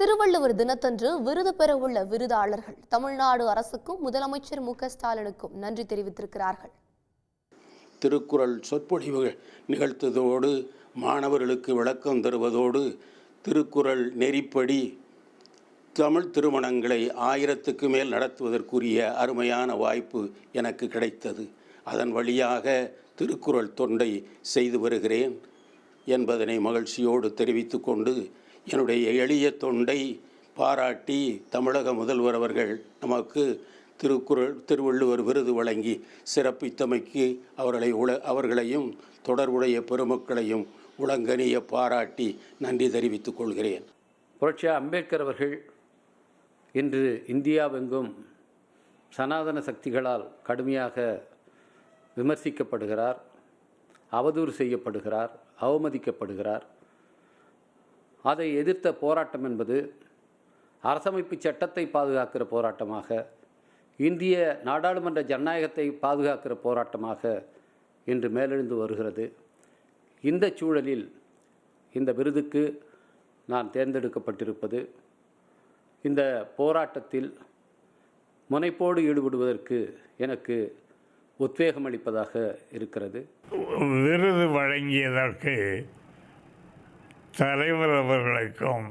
திருவள்ளுவர் தினத்தன்று விருது பெறவுள்ள விருதாளர்கள் தமிழ்நாடு அரசுக்கும் முதலமைச்சர் மு.க.ஸ்டாலினுக்கும் நன்றி தெரிவித்திருக்கிறார்கள். திருக்குறள் சொற்பொழிவு நிகழ்த்துவதோடு மாணவர்களுக்கு விளக்கம் தருவதோடு திருக்குறள் நெறிப்படி தமிழ் திருமணங்களை 1000க்கு மேல் நடத்துவதற்குரிய அருமையான வாய்ப்பு எனக்கு கிடைத்தது. அதன் வழியாக திருக்குறள் தொண்டை செய்து வருகிறேன் என்பதனை மகிழ்ச்சியோடு தெரிவித்து கொண்டு என்னுடைய எளிய தொண்டை பாராட்டி தமிழக முதல்வர் அவர்கள் நமக்கு திருவள்ளுவர் விருது வழங்கி சிறப்பித்தமைக்கு அவர்களையும் தொடர்புடைய பெருமக்களையும் உலங்கனிய பாராட்டி நன்றி தெரிவித்துக் கொள்கிறேன். புரட்சி அம்பேத்கர் அவர்கள் இன்று இந்தியாவெங்கும் சனாதன சக்திகளால் கடுமையாக விமர்சிக்கப்படுகிறார், அவதூறு செய்யப்படுகிறார், அவமதிக்கப்படுகிறார். அதை எதிர்த்த போராட்டம் என்பது அரசமைப்பு சட்டத்தை பாதுகாக்கிற போராட்டமாக, இந்திய நாடாளுமன்ற ஜனநாயகத்தை பாதுகாக்கிற போராட்டமாக இன்று மேலெழுந்து வருகிறது. இந்த சூழலில் இந்த விருதுக்கு நான் தேர்ந்தெடுக்கப்பட்டிருப்பது இந்த போராட்டத்தில் முனைப்போடு ஈடுபடுவதற்கு எனக்கு உத்வேகம் அளிப்பதாக இருக்கிறது. விருது வழங்கியதற்கு தலைவர் அவர்களுக்கும்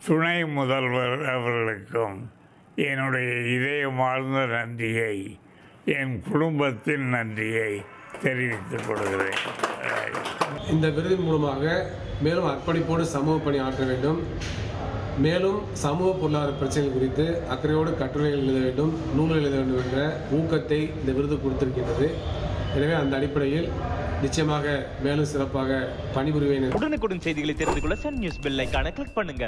துணை முதல்வர் அவர்களுக்கும் என்னுடைய இதயமார்ந்த நன்றியை, என் குடும்பத்தின் நன்றியை தெரிவித்துக் கொள்கிறேன். இந்த விருதின் மூலமாக மேலும் அர்ப்பணிப்போடு சமூக பணி ஆற்ற வேண்டும், மேலும் சமூக பொருளாதார பிரச்சனைகள் குறித்து அக்கறையோடு கட்டுரைகள் எழுத வேண்டும், நூல்கள் எழுத வேண்டும் என்ற ஊக்கத்தை இந்த விருது கொடுத்திருக்கின்றது. எனவே அந்த அடிப்படையில் நிச்சயமாக மேலும் சிறப்பாக பணிபுரிவேன். உடனுக்குடன் செய்திகளை தெரிந்து கொள்ள சன் நியூஸ் பெல் ஐகானை கிளிக் பண்ணுங்க.